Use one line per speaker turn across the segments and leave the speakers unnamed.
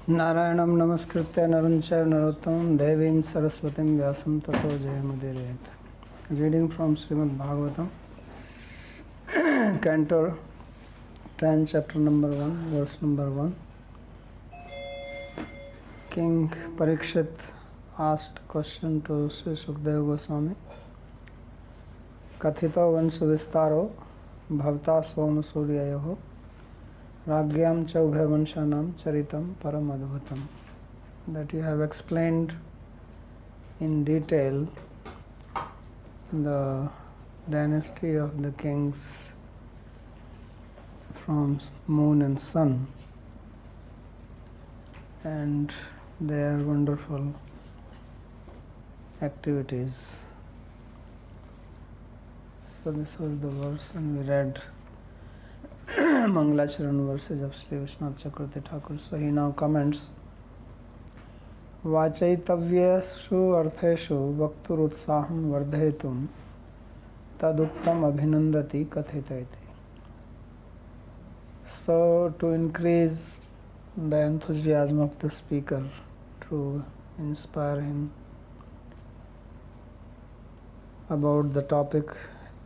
नारायणं नमस्कृत्य नरं चैव नरोत्तमं देवीं सरस्वतीं व्यासं ततो जयमुदीरयेत्. Reading from Śrīmad-Bhāgavatam, Canto 10, chapter number 1, verse number 1. King Parikshit asked question to Sri Sukadeva Goswami. Kathito vansu vistaro bhavta soma suryayoho Ragyam chaubhe vanshanam charitam param adbhutam. That you have explained in detail the dynasty of the kings from moon and sun and their wonderful activities. So this was the verse, and we read Mangalacharan verses of Sri Vishwanath Chakravarti Thakur. So he now comments, Vachaitavyashu artheshu vaktur utsaham vardhetum taduktam abhinandati kathitaiti. So to increase the enthusiasm of the speaker, to inspire him about the topic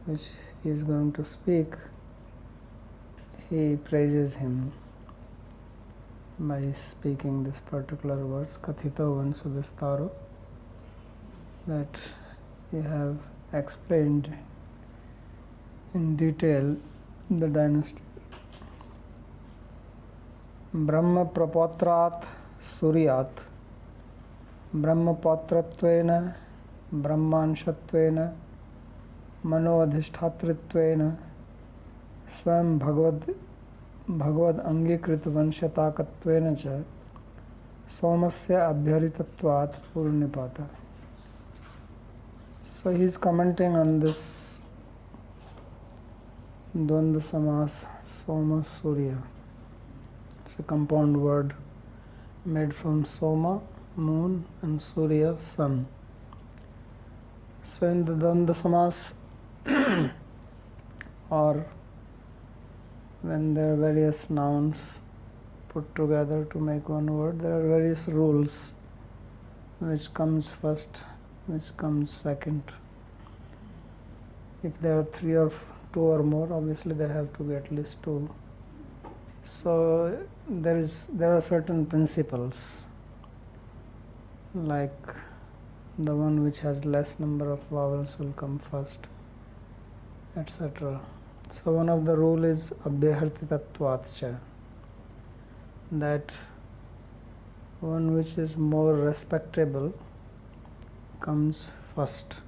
which he is going to speak, he praises him by speaking this particular verse, Kathito vansu vistaro, that you have explained in detail the dynasty. Brahma prapotrat suryat Brahma patratvena Brahmanshatvena Mano adhishtatritvena Swam Bhagavad Angikrit Vanshyatakattvena cha Somasya Abhyaritatvat Purnipata. So he is commenting on this Dvandva Samas Soma Surya. It's a compound word made from Soma, moon, and Surya, sun. So in the Dvandva Samas or when there are various nouns put together to make one word, there are various rules. Which comes first, which comes second. If there are two or more, obviously there have to be at least two. So there are certain principles, like the one which has less number of vowels will come first, etc. So one of the rule is abhyahartitatvatcha, that one which is more respectable comes first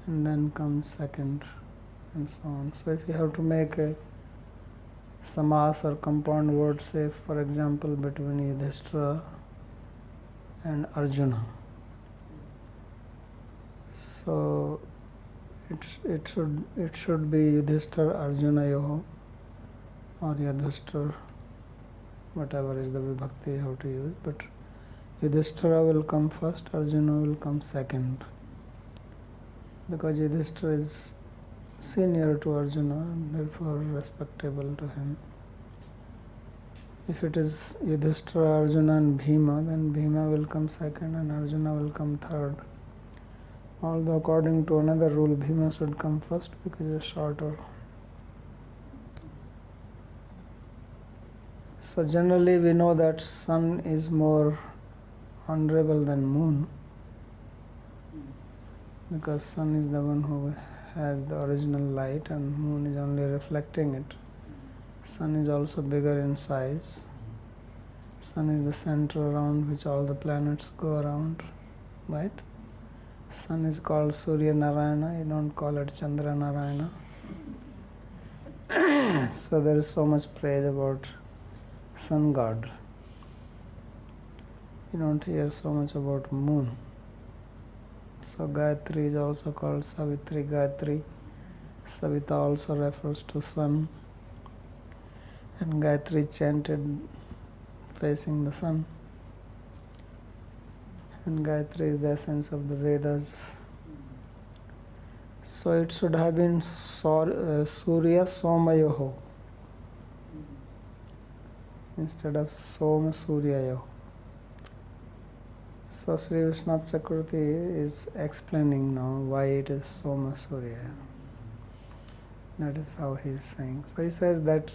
and then comes second, and so on. So if you have to make a samas or compound word, say for example between Yudhishthira and Arjuna, so it should be Yudhishthira Arjuna yoho, or Yudhishthira, whatever is the vibhakti you have to use, but Yudhishthira will come first, Arjuna will come second, because Yudhishthira is senior to Arjuna and therefore respectable to him. If it is Yudhishthira, Arjuna and Bhima, then Bhima will come second and Arjuna will come third. Although according to another rule, Bhima should come first because he is shorter. So generally we know that sun is more honorable than moon, because sun is the one who has the original light and moon is only reflecting it. Sun is also bigger in size. Sun is the center around which all the planets go around, right? Sun is called Surya Narayana, you don't call it Chandra Narayana. So there is so much praise about sun god. You don't hear so much about moon. So Gayatri is also called Savitri Gayatri. Savita also refers to sun. And Gayatri chanted facing the sun. And Gayatri is the essence of the Vedas. So it should have been Surya Somayoho. instead of Soma Suryayo. So Sri Vishwanath Chakravarti is explaining now why it is Soma Surya. That is how he is saying. So he says that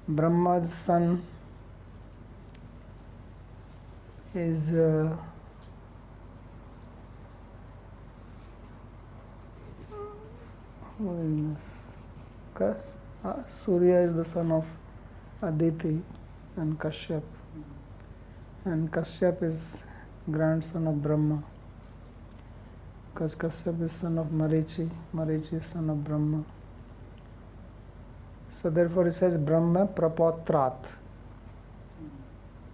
Brahma's son is Surya is the son of Aditi and Kashyap, and Kashyap is grandson of Brahma, because Kashyap is son of Marichi, Marichi is son of Brahma. So therefore it says Brahma Prapotrat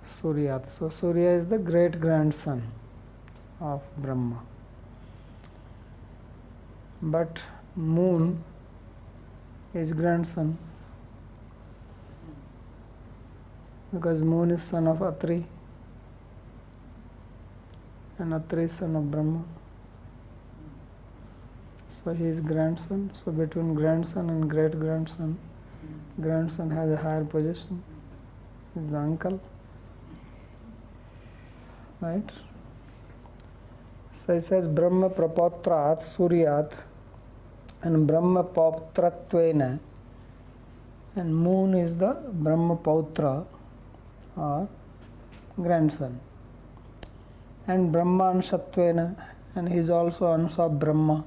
Suryat. So Surya is the great grandson of Brahma. But moon is grandson, because moon is son of Atri and Atri is son of Brahma. So he is grandson. So between grandson and great grandson, grandson has a higher position, is the uncle, right? So it says Brahma Prapotrat Suryat and Brahma Pautrattvena, and moon is the Brahma Pautra or grandson, and Brahma Anshatvena, and he is also Ansha of Brahma,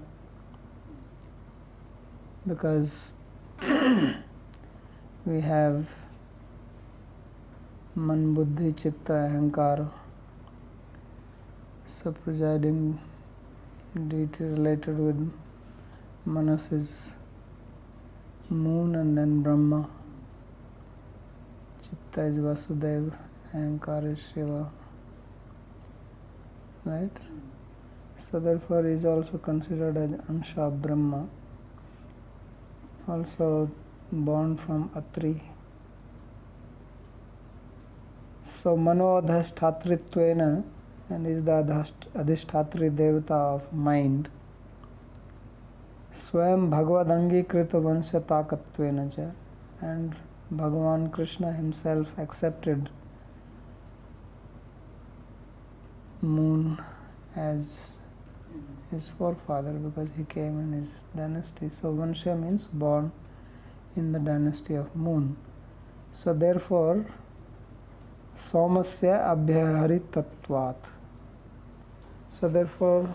because we have Man, Buddhi, Chitta, Ahankara. So presiding deity related with Manas is moon and then Brahma. Chitta is Vasudeva, Ahankara is Shiva. Right? So therefore he is also considered as Ansha of Brahma. Also born from Atri. So Mano Adhishtatritvena, and is the Adhishtatri Devata of mind. Swayam Bhagavadangi Krita Vansya Takatvena cha, and Bhagavan Krishna himself accepted moon as his forefather because he came in his dynasty. So Vansya means born in the dynasty of moon. So therefore Somasya Abhyaharitatvat. So therefore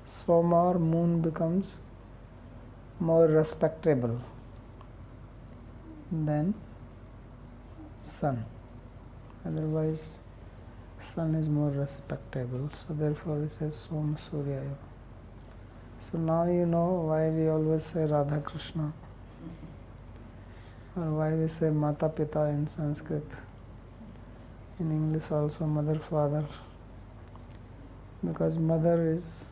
Soma or moon becomes more respectable than sun. Otherwise sun is more respectable. So therefore it says Soma Suryaya. So now you know why we always say Radha Krishna, or why we say Mata Pita in Sanskrit. In English also mother father, because mother is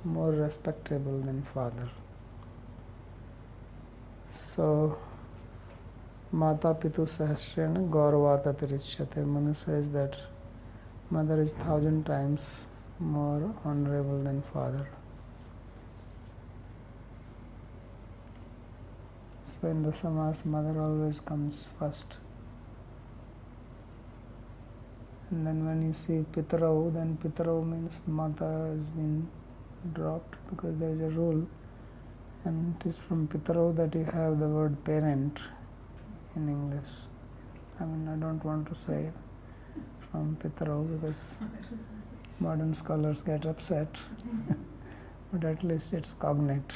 more respectable than father. So Mata Pitu Sahasrena Gaurvata Tirichyate. Manu says that mother is 1,000 times more honorable than father. So in the Samas, mother always comes first. And then when you see Pitarau, then Pitarau means Mata has been dropped, because there is a rule. And it is from Pitarau that you have the word parent in English. I mean, I don't want to say from Pitarau because modern scholars get upset. But at least it's cognate,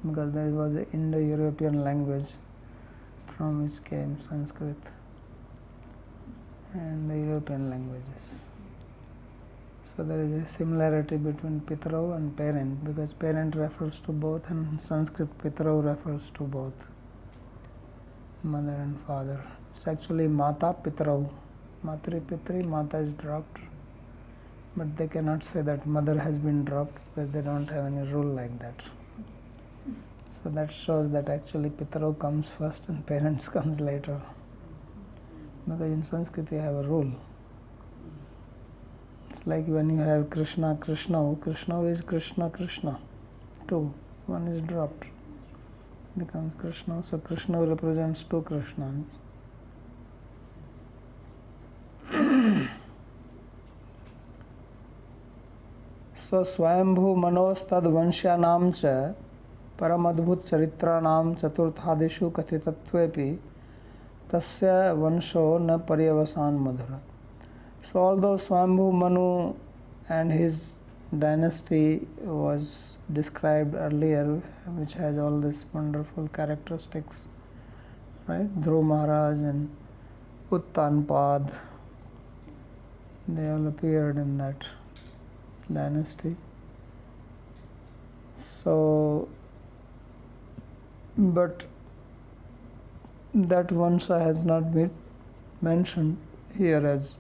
because there was an Indo-European language from which came Sanskrit and the European languages. So there is a similarity between Pitarau and parent, because parent refers to both and Sanskrit Pitarau refers to both, mother and father. It's actually Mata Pitarau. Matri Pitri, Mata is dropped, but they cannot say that mother has been dropped because they don't have any rule like that. So that shows that actually Pitarau comes first and parents comes later. Because in Sanskrit you have a rule. It's like when you have Krishna, Krishna is Krishna, Krishna. Two. One is dropped. becomes Krishna. So Krishna represents two Krishnas. So Swayambhu Manostad Vanshyanam cha Paramadbhut Charitranam Chaturthadishu Kathitatvepi Tasya Vansho Na Paryavasan Madhura. So although Swayambhu Manu and his dynasty was described earlier, which has all these wonderful characteristics, right? Dhruv Maharaj and Uttanpad, they all appeared in that dynasty. So, but that Vansha has not been mentioned here as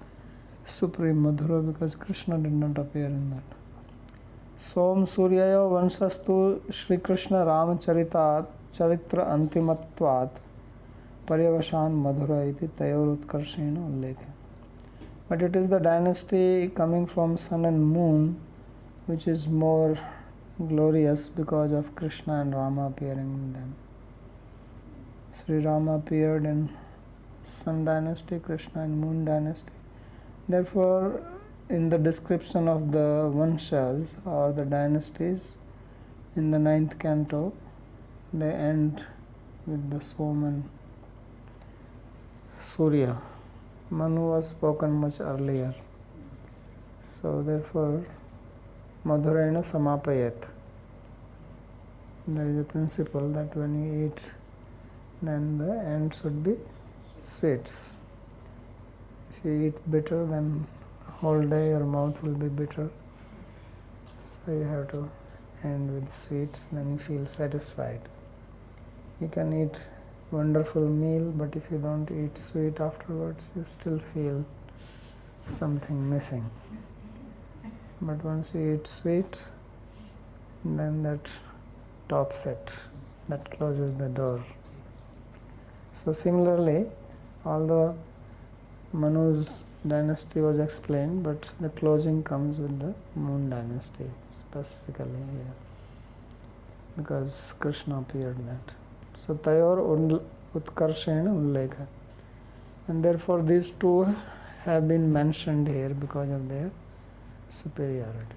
Supreme Madhura because Krishna did not appear in that. Som Suryayo Vansastu Shri Krishna Ramacharitat Charitra Antimatvat Paryavashan Madhura iti Tayor Utkarshena Ullekha. But it is the dynasty coming from sun and moon which is more glorious because of Krishna and Rama appearing in them. Sri Rama appeared in sun dynasty, Krishna in moon dynasty. Therefore, in the description of the Vanshas or the dynasties in the 9th canto, they end with the Som and Surya. Manu was spoken much earlier. So therefore, Madhuraina Samapayat. There is a principle that when you eat, then the end should be sweets. If you eat bitter, then whole day your mouth will be bitter. So you have to end with sweets, then you feel satisfied. You can eat wonderful meal, but if you don't eat sweet afterwards, you still feel something missing. But once you eat sweet, then that tops it, that closes the door. So similarly, although Manu's dynasty was explained, but the closing comes with the moon dynasty specifically here, because Krishna appeared that. So Tayor Utkarshena Ullekha. And therefore these two have been mentioned here because of their superiority.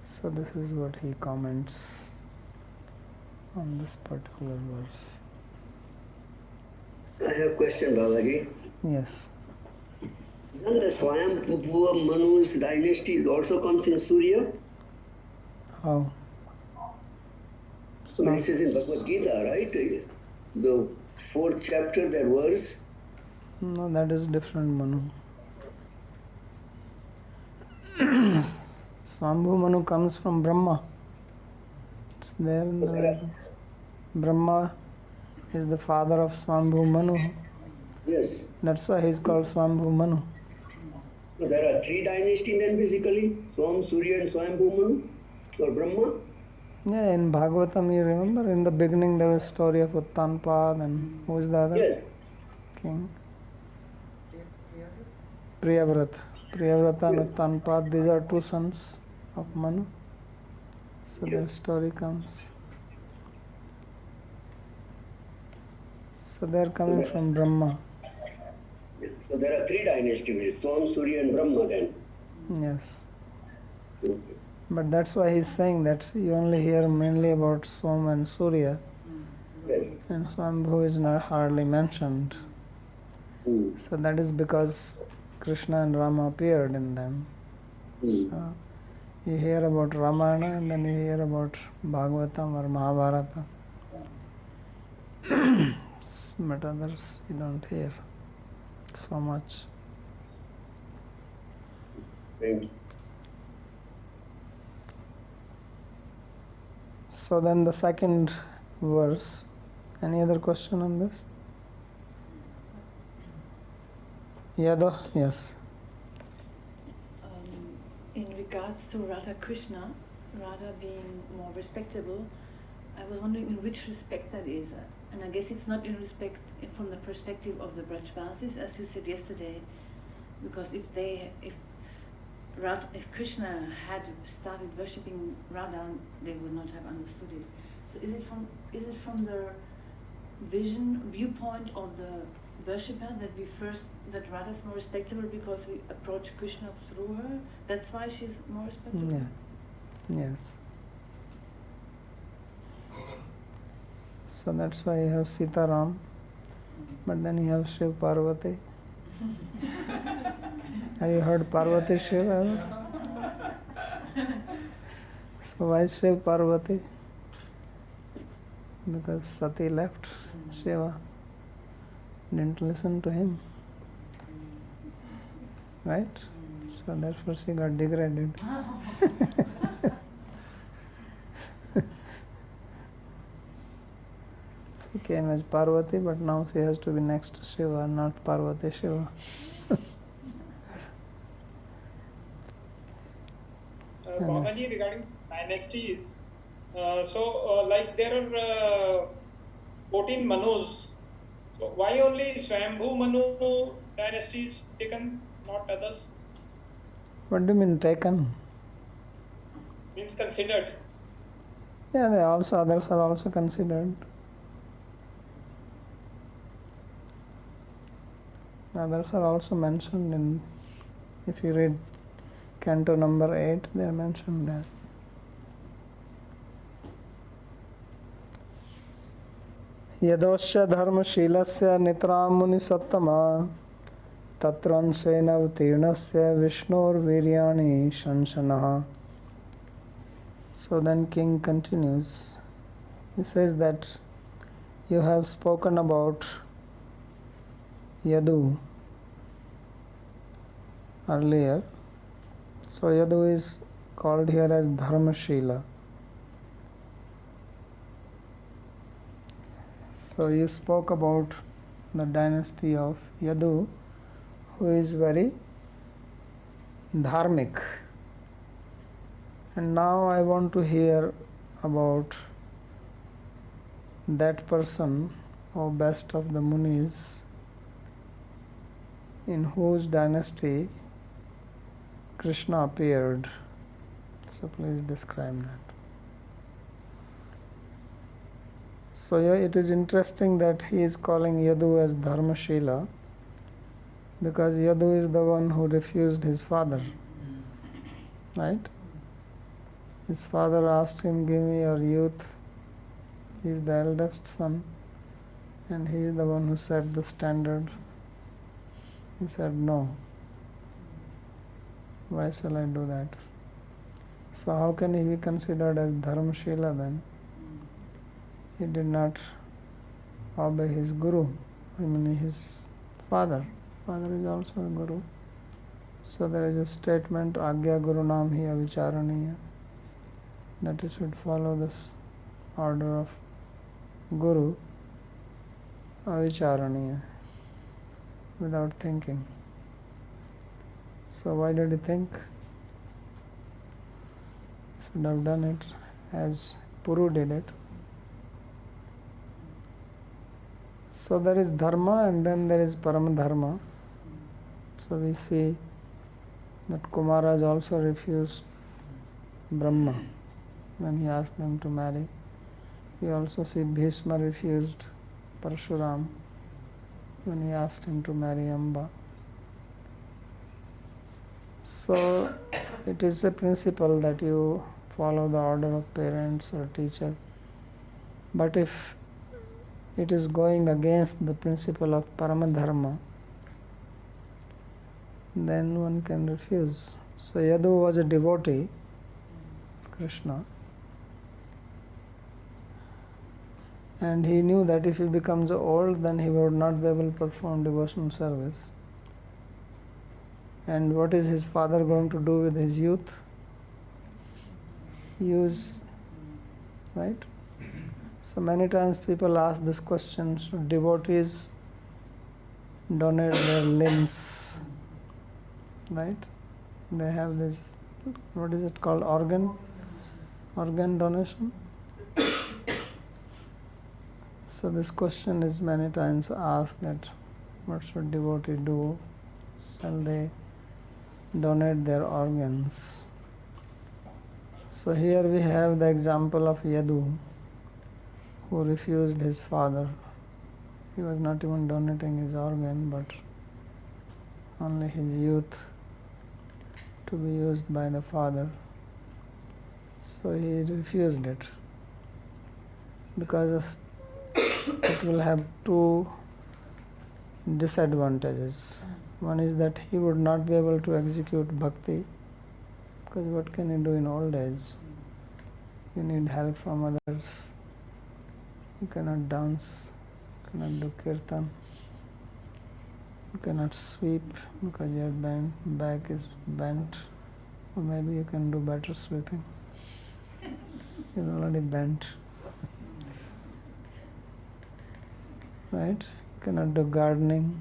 So this is what he comments on this particular verse.
I have a question, Babaji.
Yes.
Isn't the Swayambhuva Manu's dynasty also comes in Surya?
How?
So this is in Bhagavad Gita, right? The 4th chapter, that verse.
No, that is different Manu. Swambhu Manu comes from Brahma. It's there in the Brahma is the father of Swambhu Manu.
Yes.
That's why he is called Swambhu Manu.
So there are 3 dynasties then basically, Swam, Surya and Swambhu Manu, or Brahma.
Yeah, in Bhāgavatam, you remember, in the beginning there was a story of Uttanpad and who is the other?
Yes.
King? Priyavrata. Priyavrata and Uttanpad, these are 2 sons of Manu. So their story comes. So they are coming from Brahma.
So there are 3 dynasties, Swam, Surya and Brahma then.
Yes.
Okay.
But that's why he's saying that you only hear mainly about Som and Surya.
Yes.
And Swambhu is not hardly mentioned.
Mm.
So that is because Krishna and Rama appeared in them.
Mm.
So you hear about Ramayana and then you hear about Bhāgavatam or Mahabharata. But others you don't hear so much.
Thank you.
So then the second verse. Any other question on this? Yada? Yes.
In regards to Radha Krishna, Radha being more respectable, I was wondering in which respect that is. And I guess it's not in respect from the perspective of the Brajvasis, as you said yesterday, because if Krishna had started worshipping Radha, they would not have understood it. So is it from the viewpoint of the worshipper that Radha is more respectable because we approach Krishna through her? That's why she's more respectable?
Yeah. Yes. So that's why you have Sita Ram, but then you have Shiv Parvati. Have you heard Parvati Shiv ever? So why Shiv Parvati? Because Sati left Shiva, didn't listen to him, right? So therefore she got degraded. She came as Parvati, but now she has to be next to Shiva, not Parvati Shiva.
Babaji, regarding dynasties, like there are 14 Manus. So why only Swambhu Manu dynasty is taken, not others?
What do you mean taken?
Means considered.
Yeah, others are also considered. Others are also mentioned in, if you read Canto number 8, they are mentioned there. Yadosya dharma-shīlasya nitram muni-sattama tatranseന avtirnasya Vishnur-viryani shanshanaha. So then King continues. He says that you have spoken about Yadu earlier. So Yadu is called here as Dharma-shīla. So you spoke about the dynasty of Yadu, who is very dharmic. And now I want to hear about that person, or best of the Munis, in whose dynasty Krishna appeared. So please describe that. So yeah, it is interesting that he is calling Yadu as Dharma-shīla, because Yadu is the one who refused his father, right? His father asked him, give me your youth. He is the eldest son, and he is the one who set the standard. He said, no. Why shall I do that? So how can he be considered as Dharma-shīla then? He did not obey his guru, his father. Father is also a guru. So there is a statement, Agya Gurunam hi avicharaniya, that he should follow this order of guru, avicharaniya, without thinking. So why did he think? He should have done it as Puru did it. So there is dharma and then there is param-dharma. So we see that Kumaraj also refused Brahma when he asked them to marry. We also see Bhishma refused Parshuram when he asked him to marry Amba. So it is a principle that you follow the order of parents or teacher. But if it is going against the principle of Paramadharma, then one can refuse. So Yadu was a devotee of Krishna, and he knew that if he becomes old, then he would not be able to perform devotional service. And what is his father going to do with his youth? Use, right? So many times people ask this question, should devotees donate their limbs, right? They have this, what is it called, organ donation? So this question is many times asked, that what should devotee do? Shall they donate their organs? So here we have the example of Yadu. who refused his father. He was not even donating his organ, but only his youth to be used by the father. So he refused it because it will have two disadvantages. One is that he would not be able to execute bhakti, because what can he do in old age? You need help from others. You cannot dance, you cannot do kirtan, you cannot sweep because your back is bent, or maybe you can do better sweeping. You're already bent. Right? You cannot do gardening,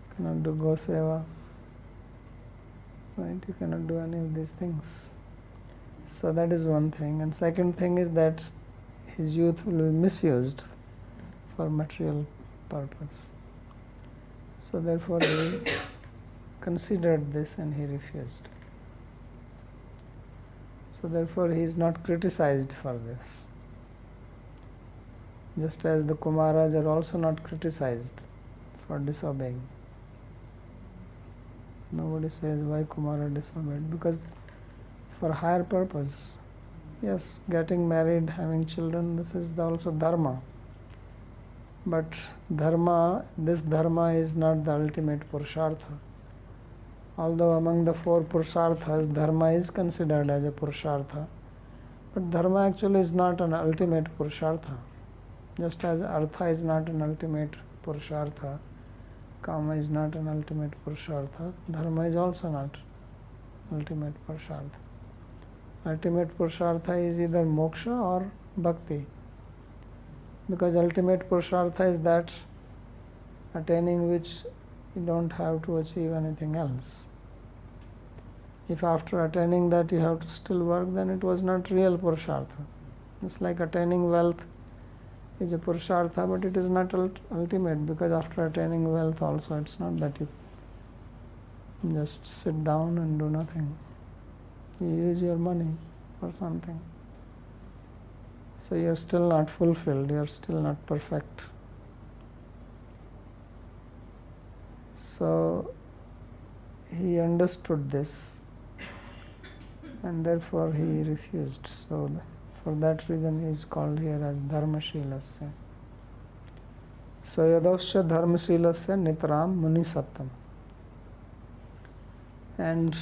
you cannot do go-seva. Right? You cannot do any of these things. So that is one thing. And second thing is that his youth will be misused for material purpose. So therefore he considered this and he refused. So therefore he is not criticized for this. Just as the Kumaras are also not criticized for disobeying. Nobody says why Kumara disobeyed, because for higher purpose. Yes, getting married, having children, this is also dharma. But this dharma is not the ultimate purushartha. Although among the four purusharthas, dharma is considered as a purushartha. But dharma actually is not an ultimate purushartha. Just as artha is not an ultimate purushartha, kama is not an ultimate purushartha, dharma is also not ultimate purushartha. Ultimate purushartha is either moksha or bhakti. Because ultimate purushartha is that attaining which you don't have to achieve anything else. If after attaining that you have to still work, then it was not real purushartha. It's like attaining wealth is a purushartha, but it is not ultimate, because after attaining wealth also it's not that you just sit down and do nothing. You use your money for something. So you are still not fulfilled, you are still not perfect. So he understood this and therefore he refused. So for that reason he is called here as Dharmashilasya. So Yadosya Dharmashilasya Nitram Muni Sattam. And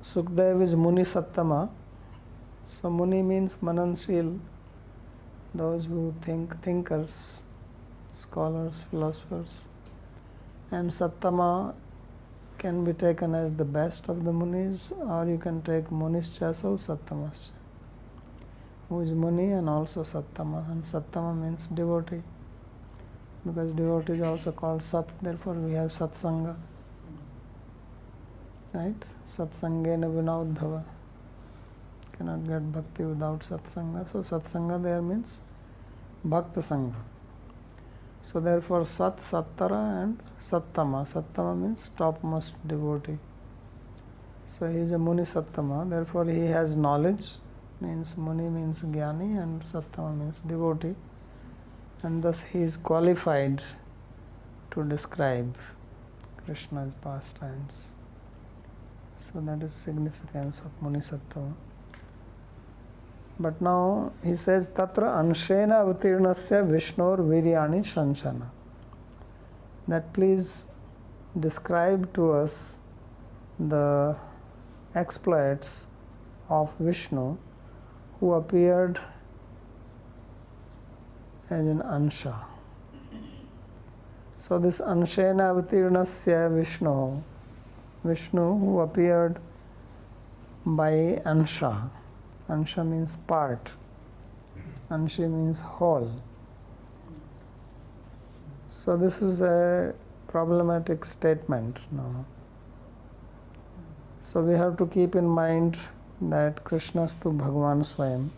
Sukdev is Muni Sattama. So Muni means Mananshil, those who thinkers, scholars, philosophers. And Sattama can be taken as the best of the Munis, or you can take Munischaso Sattamascha, who is Muni and also Sattama. And Sattama means devotee, because devotee is also called Sat, therefore we have Satsanga. Right? Satsangena Vinauddhava. Cannot get bhakti without satsanga. So satsanga there means bhakta sangha. So therefore Sat, Sattara and Sattama. Sattama means topmost devotee. So he is a Muni Sattama. Therefore he has knowledge, means Muni means Jnani and Sattama means devotee. And thus he is qualified to describe Krishna's pastimes. So that is significance of Muni Sattama. But now he says, Tatra Anshena Avatirnasya Vishnor Viryani Shanshana. That please describe to us the exploits of Vishnu who appeared as an Ansha. So this Anshena Avatirnasya Vishnu who appeared by Ansha. Ansha means part. Anshi means whole. So this is a problematic statement now. So we have to keep in mind that Krishnastu Bhagavan Swayam.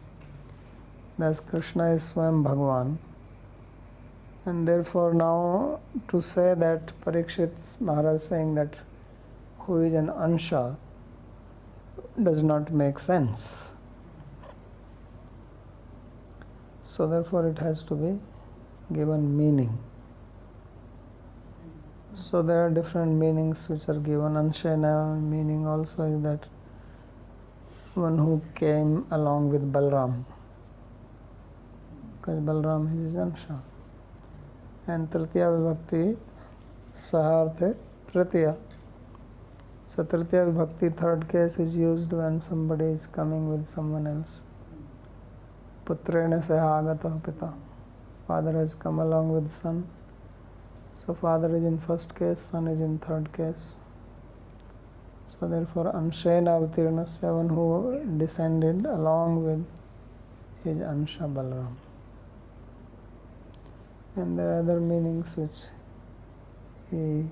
Thus Krishna is Swayam Bhagavan. And therefore now to say that Parikshit Maharaj saying that who is an Ansha does not make sense. So therefore it has to be given meaning. So there are different meanings which are given. Anshena meaning also is that one who came along with Balram, because Balram is his Ansha. And Tritiya Vibhakti Saharthe Tritiya. So Tritiya Vibhakti third case is used when somebody is coming with someone else. Putrena Sahagata Pita. Father has come along with son. So father is in first case, son is in third case. So therefore Anshena Avatirnasya, one who descended along with his Ansha Balaram. And there are other meanings which he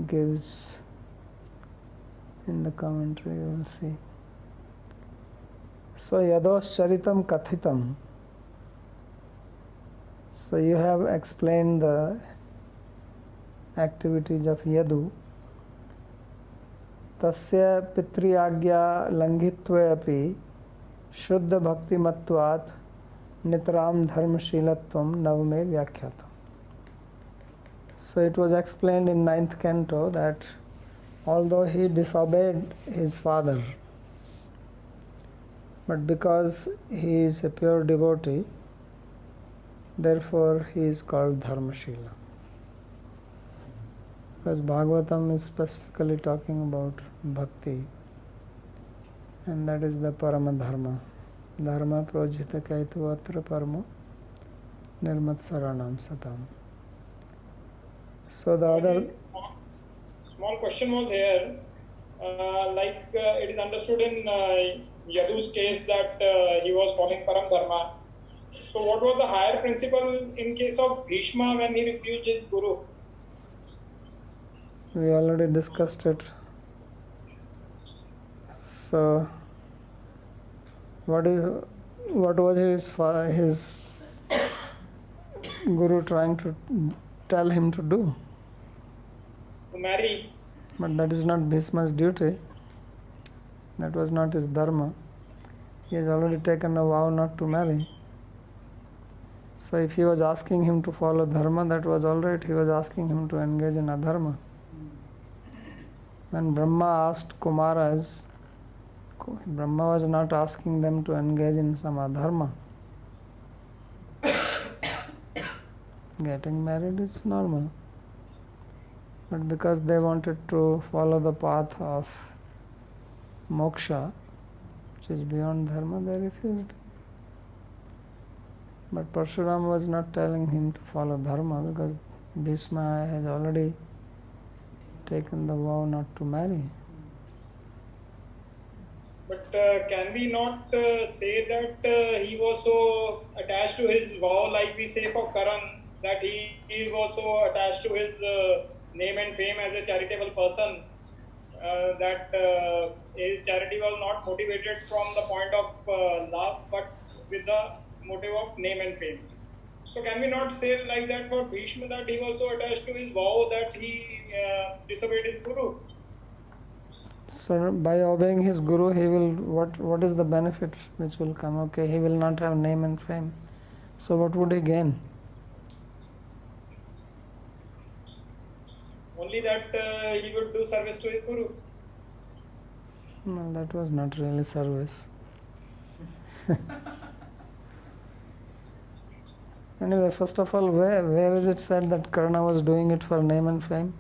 gives in the commentary, you will see. So Yados Charitam Kathitam. So you have explained the activities of Yadu. Tasya Pitriyagya Langhitve api Shuddha Bhakti Matvat Nitram Dharmashilatvam Navame Vyakhyata. So it was explained in 9th canto that although he disobeyed his father, but because he is a pure devotee, therefore he is called Dharmashila. Because Bhāgavatam is specifically talking about bhakti, and that is the Parama Dharma. Dharma projita kaituvatra paramo nirmatsaranam satam. So the other
small question was here, it is understood in Yadu's case that he was following Param Dharma. So what was the higher principle in case of Bhishma when he refused his guru?
we already discussed it. So what was his guru trying to tell him to do?
To marry.
But that is not Bhishma's duty. That was not his dharma. He has already taken a vow not to marry. So if he was asking him to follow dharma, that was all right. He was asking him to engage in adharma. When Brahma asked Kumaras, Brahma was not asking them to engage in some adharma. Getting married is normal. But because they wanted to follow the path of moksha, which is beyond dharma, they refused. But Parshuram was not telling him to follow dharma because Bhishma has already taken the vow not to marry.
But can we not say that he was so attached to his vow, like we say for Karan, that he was so attached to his name and fame as a charitable person, that his charity was not motivated from the point of love, but with the motive of name and fame. So can we not say like that for Bhishma, that he was so attached to his vow that he disobeyed his guru?
So by obeying his guru, he will, what is the benefit which will come? Okay, he will not have name and fame. So what would he gain?
Only that he would do service to his guru.
No, that was not really service. Anyway, first of all, where is it said that Karna was doing it for name and fame?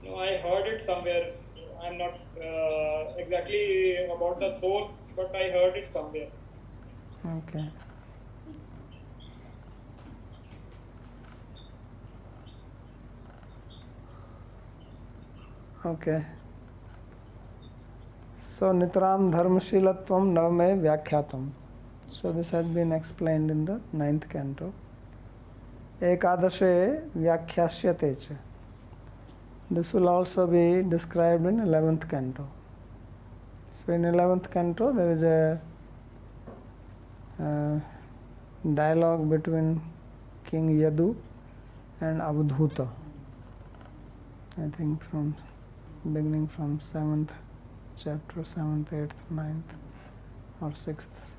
No, I heard it somewhere. I'm not exactly about the source, but I heard it somewhere.
Okay. Okay. So Nitram Dharmashilatvam Navame Vyakhyatam. So this has been explained in the 9th canto. Ekadashe Vyakhyashyate cha. This will also be described in 11th canto. So in 11th canto there is a dialogue between King Yadu and Avadhuta. I think beginning from 7th chapter, 7th, 8th, 9th. or 6th.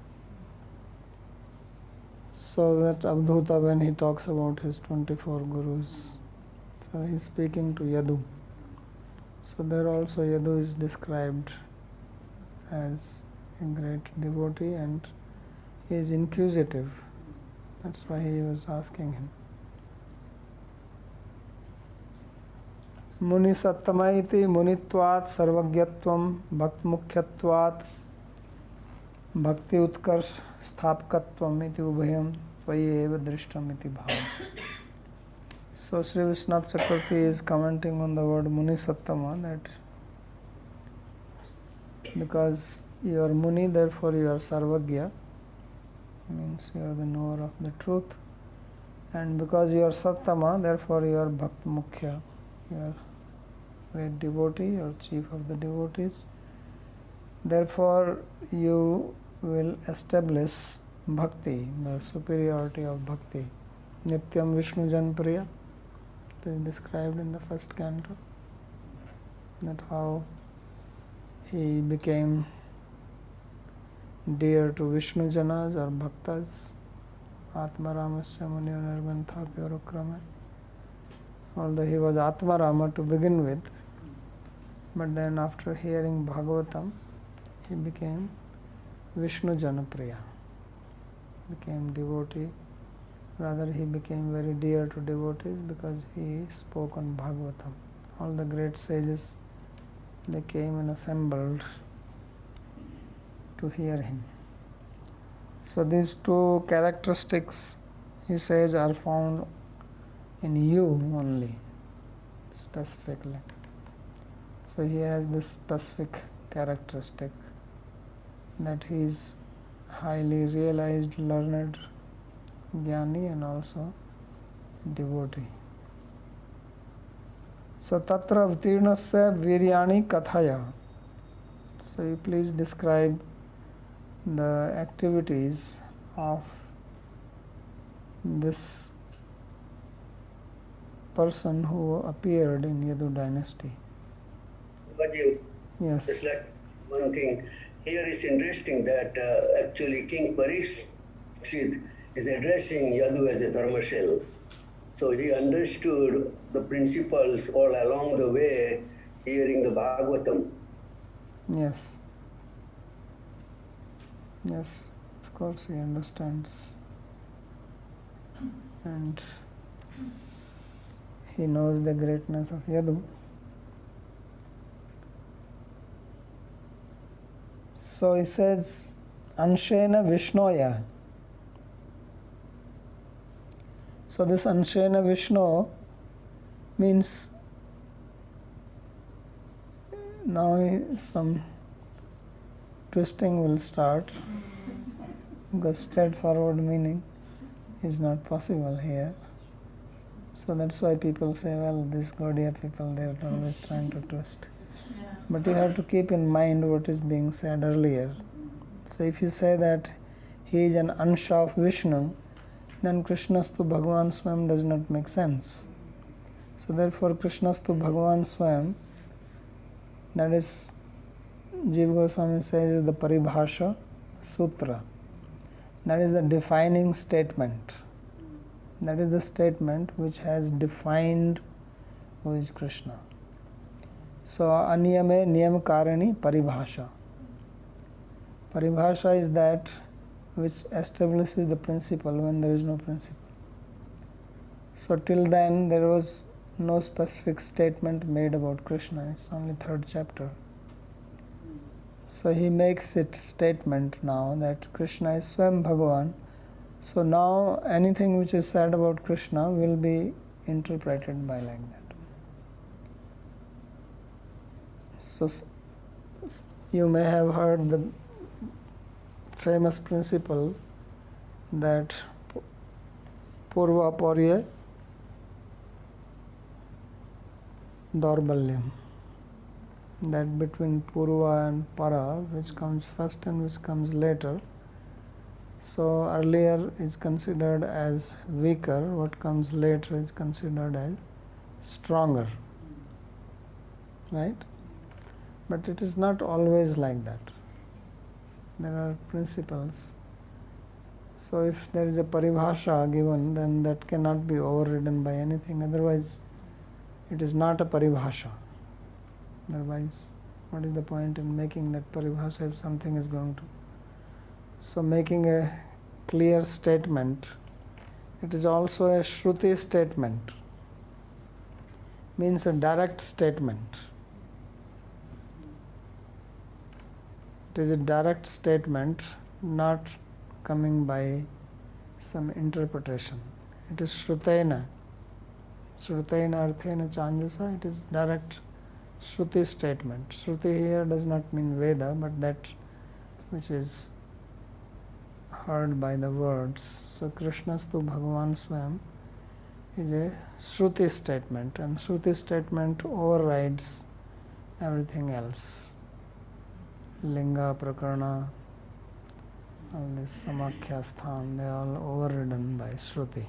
So that Avdhuta, when he talks about his 24 gurus, so he is speaking to Yadu. So there also Yadu is described as a great devotee, and he is inquisitive. That's why he was asking him. Muni sattamaiti munitvat sarvagyatvam bhaktmukhyatvat bhakti utkarsh sthapkatvam iti ubhayam tvayi eva drishtam iti bhava. So Sri Vishwanath Chakravarti is commenting on the word Muni Sattama, that because you are Muni, therefore you are Sarvagya, means you are the knower of the truth, and because you are Sattama, therefore you are Bhakt Mukhya, you are great devotee or chief of the devotees. Therefore you will establish Bhakti, the superiority of Bhakti. Nityam Vishnu Janpriya, it is described in the first canto, that how he became dear to Vishnu Janas or Bhaktas. Atmaramasya Munyo Nirgantha Pyurokrame. Although he was Atmarama to begin with, but then after hearing Bhāgavatam, he became Vishnu Janapriya, became devotee. Rather, he became very dear to devotees because he spoke on Bhāgavatam. All the great sages, they came and assembled to hear him. So these two characteristics, he says, are found in you only, specifically. So he has this specific characteristic, that he is highly realized, learned, Jnani, and also devotee. So tatra avtirnasya viryani kathaya. So you please describe the activities of this person who appeared in Yadu dynasty.
But you,
Yes.
just like one thing, here is interesting that actually King Parikshit is addressing Yadu as a dharmashal. So he understood the principles all along the way, hearing the Bhāgavatam.
Yes. Yes, of course he understands. And he knows the greatness of Yadu. So he says, Anshena Vishnoya. So this Anshena Vishnu means, now some twisting will start, because straightforward meaning is not possible here. So that's why people say, well, these Gaudiya people, they are always trying to twist.
Yeah.
But you have to keep in mind what is being said earlier. So if you say that he is an Ansha of Vishnu, then Krishnastu Bhagavan Swam does not make sense. So therefore Krishnastu Bhagavan Swam, that is, Jiva Goswami says, the Paribhasha Sutra. That is the defining statement. That is the statement which has defined who is Krishna. So Aniyame Niyam Karani Paribhasha. Paribhasha is that which establishes the principle when there is no principle. So till then there was no specific statement made about Krishna. It's only 3rd chapter. So he makes it statement now that Krishna is Swam Bhagavan. So now anything which is said about Krishna will be interpreted by like that. So you may have heard the famous principle that Purva Parya Daurbalyam, that between Purva and Para, which comes first and which comes later. So earlier is considered as weaker, what comes later is considered as stronger, right? But it is not always like that. There are principles. So if there is a paribhasha given, then that cannot be overridden by anything. Otherwise, it is not a paribhasha. Otherwise, what is the point in making that paribhasha if something is going to? So making a clear statement, it is also a Shruti statement, means a direct statement. It is a direct statement, not coming by some interpretation. It is Shrutena. Shrutena arthena chanjasa, it is direct Shruti statement. Shruti here does not mean Veda, but that which is heard by the words. So Krishnastu Bhagavan Swayam is a Shruti statement, and Shruti statement overrides everything else. Linga, Prakarana, all this Samakhya Sthan, they are all overridden by Shruti.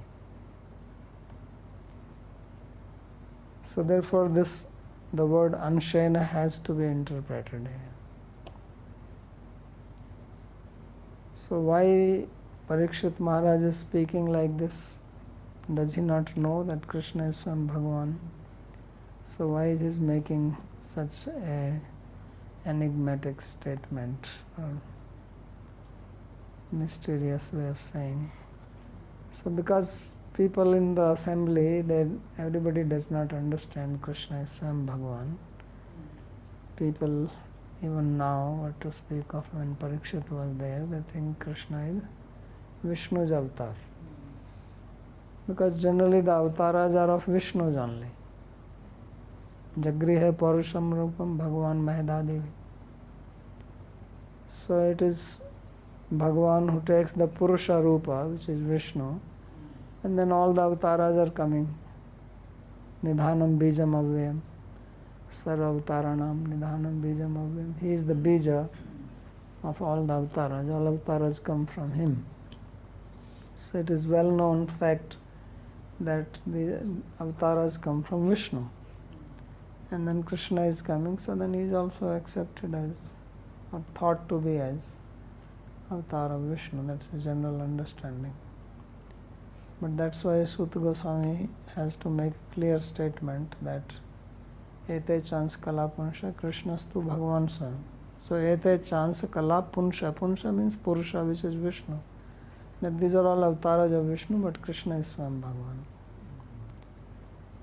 So therefore the word Anshena has to be interpreted here. So why Parikshit Maharaj is speaking like this? Does he not know that Krishna is Swam Bhagavan? So why is he making such a enigmatic statement or mysterious way of saying? So because people in the assembly, everybody does not understand Krishna is Swam Bhagavan. People even now, what to speak of when Parikshit was there, they think Krishna is Vishnu's avatar. Because generally the avatars are of Vishnu's only. Jagrihe Parusham Rupam Bhagavan Mahadadevi. So it is Bhagavan who takes the Purusha Rupa, which is Vishnu, and then all the avatars are coming. Nidhanam Bijam Avyam. Sarva Avtaranam Nidhanam Bijam Avyam. He is the Bija of all the avatars. All avatars come from him. So it is well known fact that the avatars come from Vishnu. And then Krishna is coming, so then he is also accepted as, or thought to be as, avatar of Vishnu. That's a general understanding. But that's why Suta Goswami has to make a clear statement that Ete chans kala punsha Krishnastu Bhagavan Swam. So Ete chans kala punsha. Punsha means Purusha, which is Vishnu. That these are all avatars of Vishnu, but Krishna is Swam Bhagavan.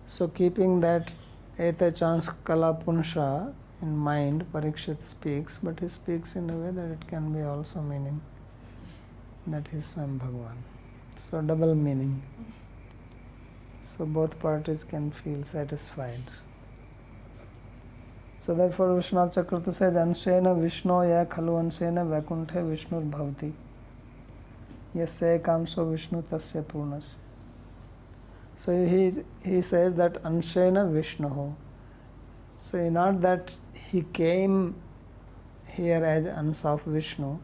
So keeping that Ete chans kala punsha in mind, Parikshit speaks, but he speaks in a way that it can be also meaning that he is Swam Bhagavan. So double meaning. So both parties can feel satisfied. So therefore Vishwanath Chakravarti says, Anshena Vishno ya khalu anshena vaikunthe Vishnur bhavati. Yasya kamso Vishnu tasya purnasya. So he says that Anshena Vishnu. So not that he came here as Ansa of Vishnu,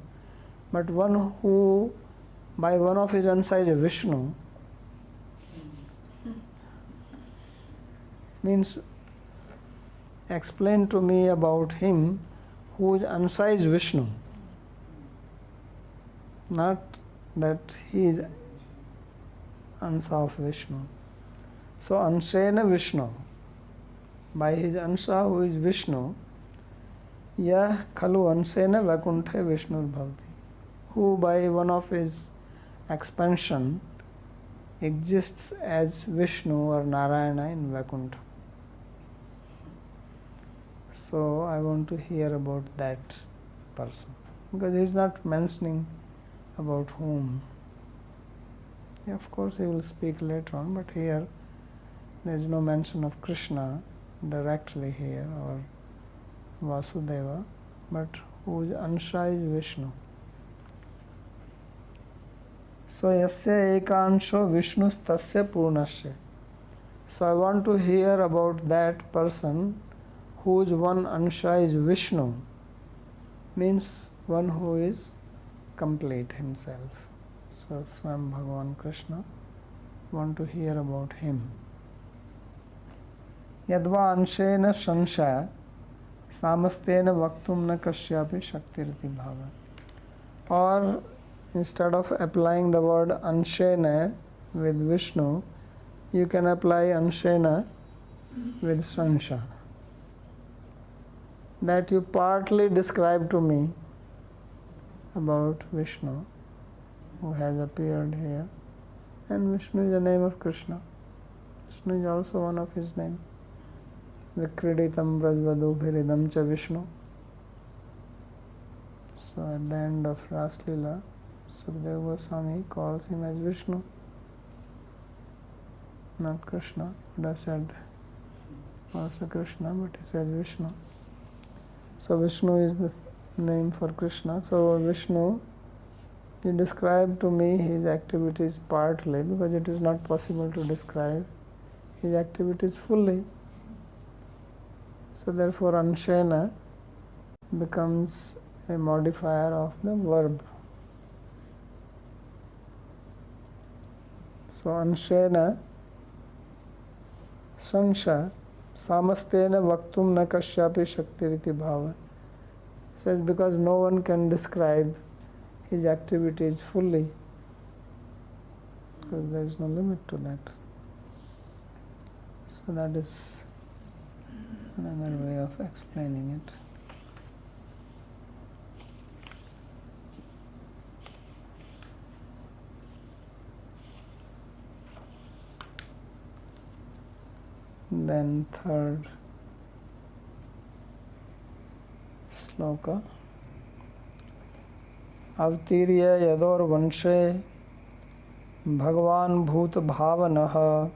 but one who by one of his Ansa is a Vishnu, means explain to me about him whose Ansa is Vishnu. Not that he is Ansa of Vishnu. So Anshena Vishnu, by his Ansa who is Vishnu, ya khalu Anshena vaikunthe Vishnur bhavati, who by one of his expansion exists as Vishnu or Narayana in Vaikuntha. So I want to hear about that person, because he is not mentioning about whom. Yeah, of course he will speak later on, but here there is no mention of Krishna directly here or Vasudeva, but whose Ansha is Vishnu. So yasya ekansho Vishnus tasya purnasya. So I want to hear about that person whose one Ansha is Vishnu, means one who is complete himself. So Swam Bhagavan Krishna, want to hear about him. Yadva anshena sanshaya samastena vaktum na kasyapi shaktirti bhava. Or instead of applying the word Anshena with Vishnu, you can apply Anshena with Sansha. That you partly describe to me about Vishnu who has appeared here. And Vishnu is the name of Krishna. Vishnu is also one of his names. Vikriditam Brajvadu Bhiridam Cha Vishnu. So at the end of Rāsa-līlā, Sukadeva Goswami calls him as Vishnu, not Krishna. Buddha said also Krishna, but he says Vishnu. So Vishnu is the name for Krishna. So Vishnu, he described to me his activities partly, because it is not possible to describe his activities fully. So therefore Anshena becomes a modifier of the verb. So Anshena Sansha Samastena Vaktum Na Kashyapi Shaktiriti Bhava. Says because no one can describe his activities fully, because there is no limit to that. So that is another way of explaining it. Then third sloka. Avtirya yador vanshe bhagavan bhut bhavanah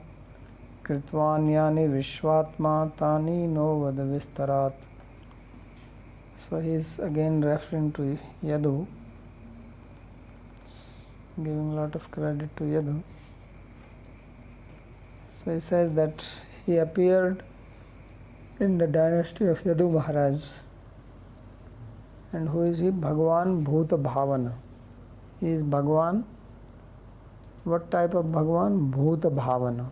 kritvanyani vishvatma tani no vad vistarat. So he is again referring to Yadu, giving a lot of credit to Yadu. So he says that he appeared in the dynasty of Yadu Maharaj. And who is he? Bhagavan Bhuta Bhavana. He is Bhagavan. What type of Bhagavan? Bhuta Bhavana.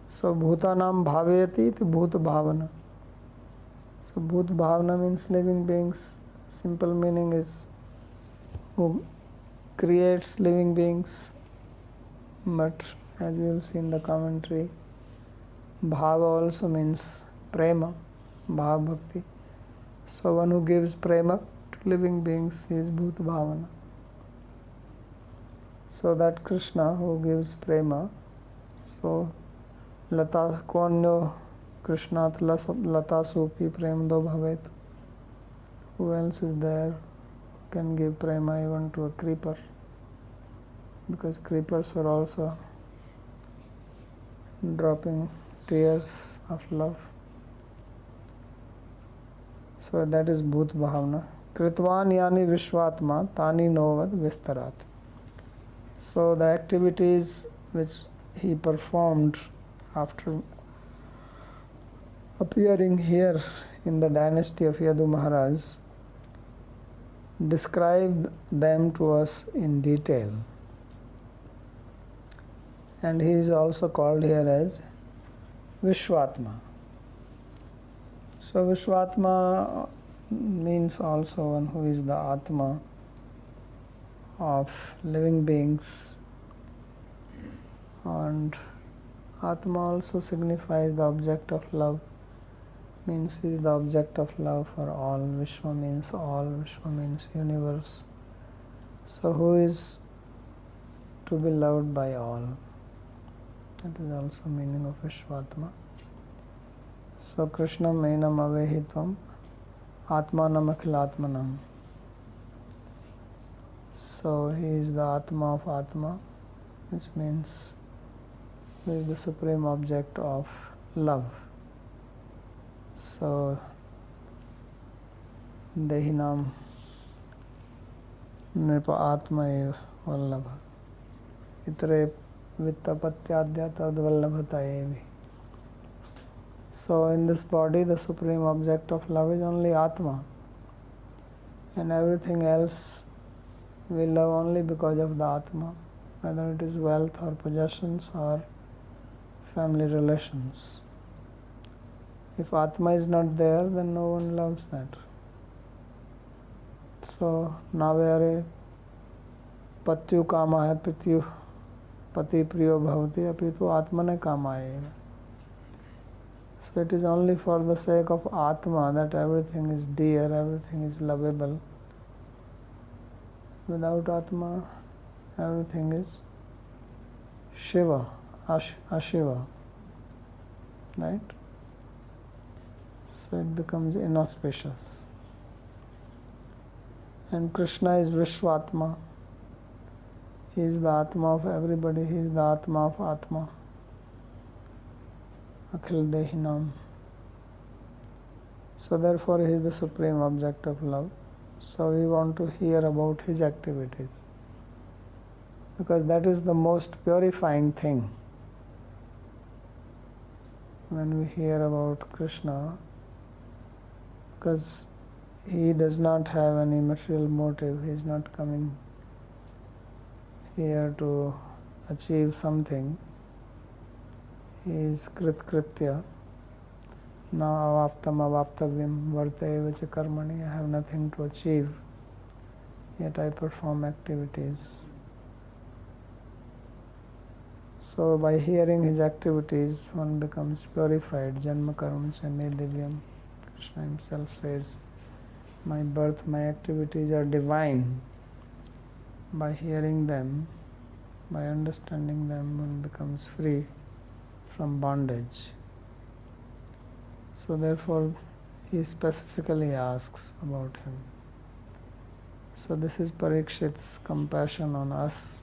So Bhutanam Bhavayati iti Bhuta Bhavana. So Bhuta Bhavana means living beings. Simple meaning is who creates living beings. But as we will see in the commentary, Bhava also means prema, Bhava Bhakti. So one who gives prema to living beings is Bhuta Bhavana. So that Krishna who gives prema, so Lata Konyo Krishnat Lata Supi Premdo Bhavet. Who else is there who can give prema even to a creeper? Because creepers were also dropping tears of love. So that is Bhut Bhavana. Kritvan yani Vishvatma tani novad vistarat. So the activities which he performed after appearing here in the dynasty of Yadu Maharaj, describe them to us in detail. And he is also called here as Vishvatma. So Vishvatma means also one who is the Atma of living beings, and Atma also signifies the object of love, means he is the object of love for all. Vishwa means all, Vishwa means universe. So who is to be loved by all? That is also meaning of Vishvatma. So Krishna Mainam Avehitvam Atmanam Akhilatmanam. So he is the Atma of Atma, which means he is the supreme object of love. So Dehinam Nipa Atma eva Vallabha Itre Vittapatyadya Tad Vallabhata evi. So in this body the supreme object of love is only Atma, and everything else we love only because of the Atma, whether it is wealth or possessions or family relations. If Atma is not there, then no one loves that. So navare patyu kama hai prityu pati priyo bhavati apitu atmane kama eva. So it is only for the sake of Atma that everything is dear, everything is lovable. Without Atma, everything is Shiva, Ashiva. Right? So it becomes inauspicious. And Krishna is Vishwatma. He is the Atma of everybody, he is the Atma of Atma. Akhil Dehinam. So therefore he is the supreme object of love. So we want to hear about his activities, because that is the most purifying thing. When we hear about Krishna, because he does not have any material motive, he is not coming here to achieve something. He is Kritya. Na avaptam avaptavyam vartevacha karmani. I have nothing to achieve, yet I perform activities. So by hearing his activities, one becomes purified. Janma karma se me divyam. Krishna himself says, my birth, my activities are divine. By hearing them, by understanding them, one becomes free from bondage. So therefore he specifically asks about him. So this is Parikshit's compassion on us,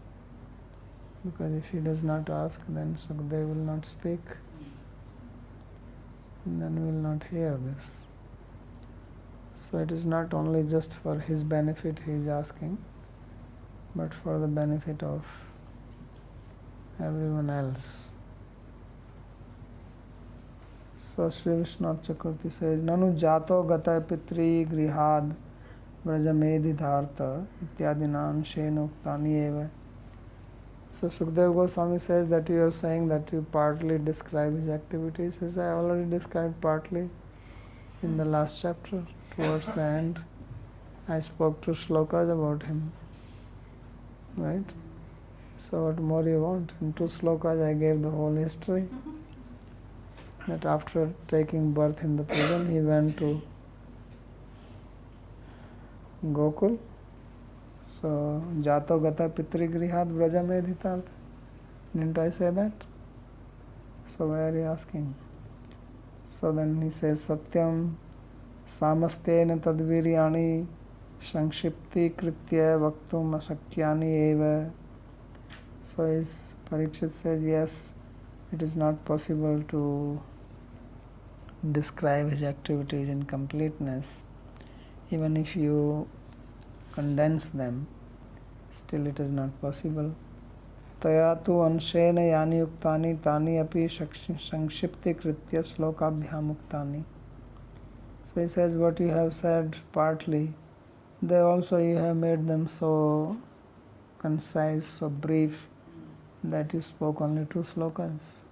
because if he does not ask, then Sukadeva will not speak, and then we will not hear this. So it is not only just for his benefit he is asking, but for the benefit of everyone else. So Sri Vishwanath Chakravarti says, Nanu jato gata pitri grihad vrajamedidharta ityadinan shenuktani eva. So Sukadeva Goswami says that you are saying that you partly describe his activities. He says, I already described partly in the last chapter. Towards the end, I spoke 2 shlokas about him. Right? So what more you want? In 2 shlokas I gave the whole history. That after taking birth in the prison, he went to Gokul. So, Jato Gata Pitri Grihad Vraja Medhitartha. Didn't I say that? So why are you asking? So then he says, Satyam Samastena Tadviryani Sankshipti Kritya Vaktum Asakyani Eva. So his Parikshit says, yes, it is not possible to describe his activities in completeness. Even if you condense them, still it is not possible. Taya tu anshena yani uktani tani api sankshipti kritya slokabhyam uktani. So he says, what you have said partly, they also you have made them so concise, so brief, that you spoke only 2 slokas.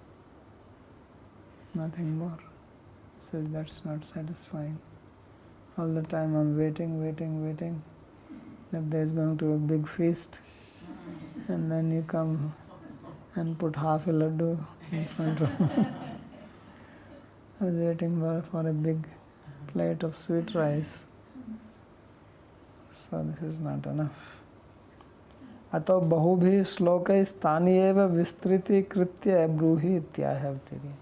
Nothing more. Says that's not satisfying. All the time I'm waiting, that there is going to be a big feast, and then you come and put half a laddu in front of me. I was waiting for a big plate of sweet rice. So this is not enough. Ato bahubhi shlokai stani eva vistriti kritya bruhi ityahavtiri.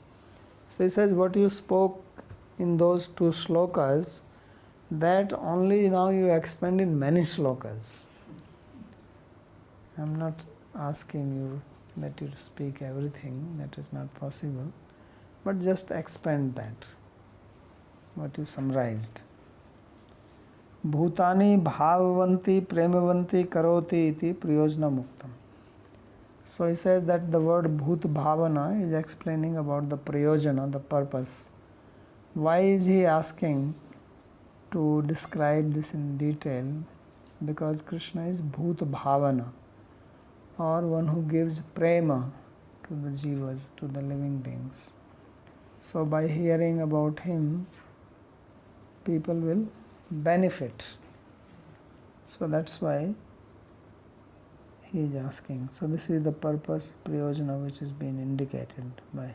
So he says, what you spoke in those 2 shlokas, that only now you expand in many shlokas. I am not asking you that you speak everything, that is not possible, but just expand that, what you summarized. Bhutani bhavavanti premavanti karoti iti priyojna muktam. So he says that the word bhut bhavana is explaining about the priyojana, the purpose. Why is he asking to describe this in detail? Because Krishna is bhut bhavana, or one who gives prema to the jivas, to the living beings. So by hearing about him, people will benefit So that's why he is asking. So this is the purpose, prayojana, which is being indicated by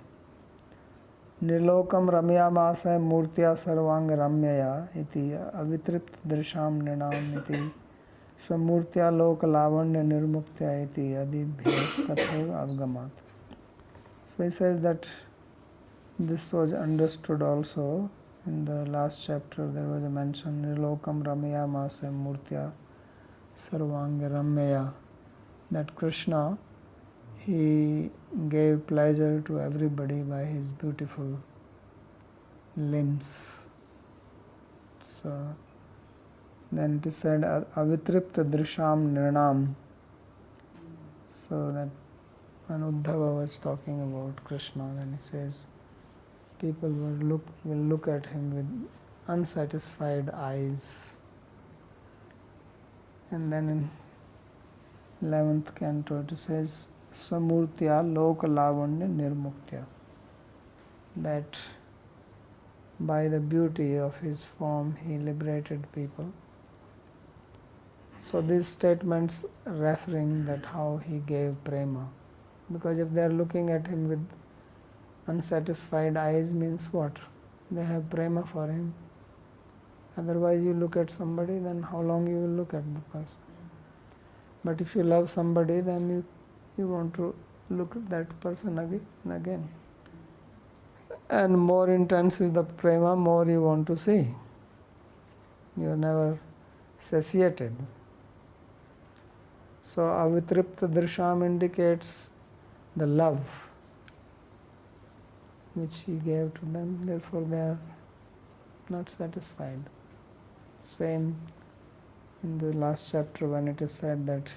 Nirlokam ramyamasa murtya sarvang ramyaya iti avitript drisham nrinam iti samurtya loka lavanya nirmuktya iti adibhyas kathav avgamat. So he says that this was understood also in the last chapter. There was a mention Nirlokam ramyamasa murtya sarvang ramyaya, that Krishna, he gave pleasure to everybody by his beautiful limbs. So then it is said avitripta drisham nirnam. So that when Uddhava was talking about Krishna, then he says people will look at him with unsatisfied eyes. And then in 11th canto it says Samurtya Loka Lavanya Nirmuktya, that by the beauty of his form he liberated people. So these statements referring that how he gave prema, because if they are looking at him with unsatisfied eyes means what? They have prema for him. Otherwise you look at somebody, then how long you will look at the person? But if you love somebody, then you want to look at that person again and again. And more intense is the prema, more you want to see. You are never satiated. So avitripta drisham indicates the love which he gave to them, therefore they are not satisfied. Same in the last chapter when it is said that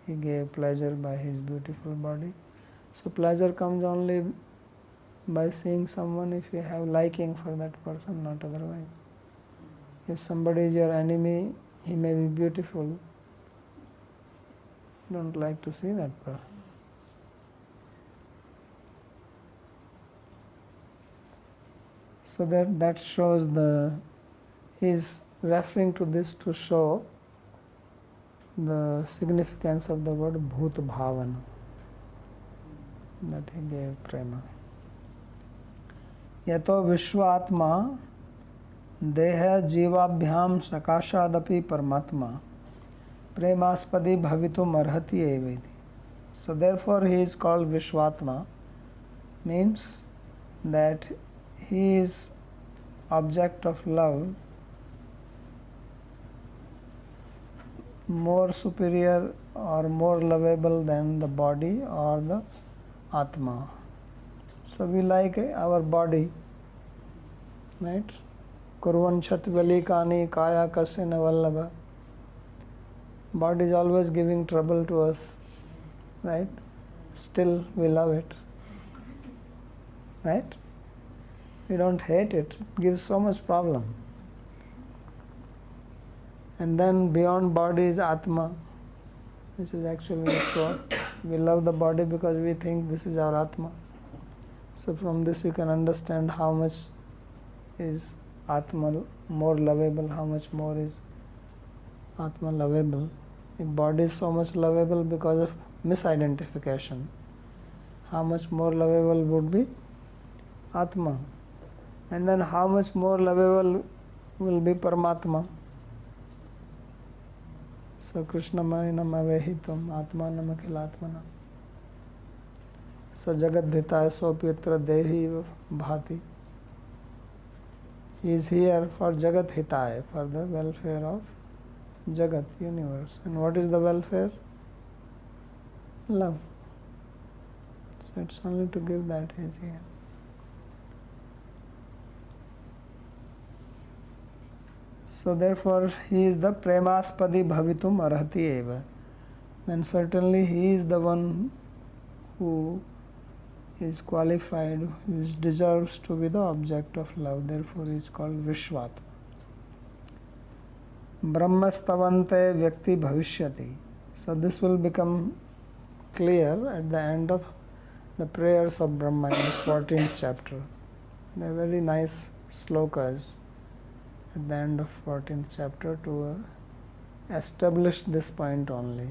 he gave pleasure by his beautiful body. So pleasure comes only by seeing someone if you have liking for that person, not otherwise. If somebody is your enemy, he may be beautiful, you don't like to see that person. So that shows he is referring to this to show the significance of the word bhut bhavana, that he gave prema. Yato vishvatma deha jivabhyam sakashadapi paramatma premaspadi bhavitum arhati evedi. So therefore he is called Vishvatma, means that he is object of love more superior or more lovable than the body or the Atma. So we like our body, right? Kurvan chatvalikani kaya kasena vallabha. Body is always giving trouble to us, right? Still we love it, right? We don't hate it. It gives so much problem. And then beyond body is Atma, which is actually the truth. We love the body because we think this is our Atma. So from this you can understand how much is Atma more lovable, how much more is Atma lovable. If body is so much lovable because of misidentification, how much more lovable would be Atma? And then how much more lovable will be Paramatma? So Krishna Marinam Avehitam Atmanam Akhilatmana. So Jagadhitaya Sopyatra Dehi Bhati. He is here for Jagat Hitaya, for the welfare of Jagat, universe. And what is the welfare? Love. So it's only to give that he is here. So therefore he is the premaspadi bhavitum arhati eva. Then certainly he is the one who is qualified, who deserves to be the object of love. Therefore he is called Vishvat. Brahmastavante vyakti bhavishyati. So this will become clear at the end of the prayers of Brahma in the 14th chapter. They are very nice slokas at the end of 14th chapter to established this point only,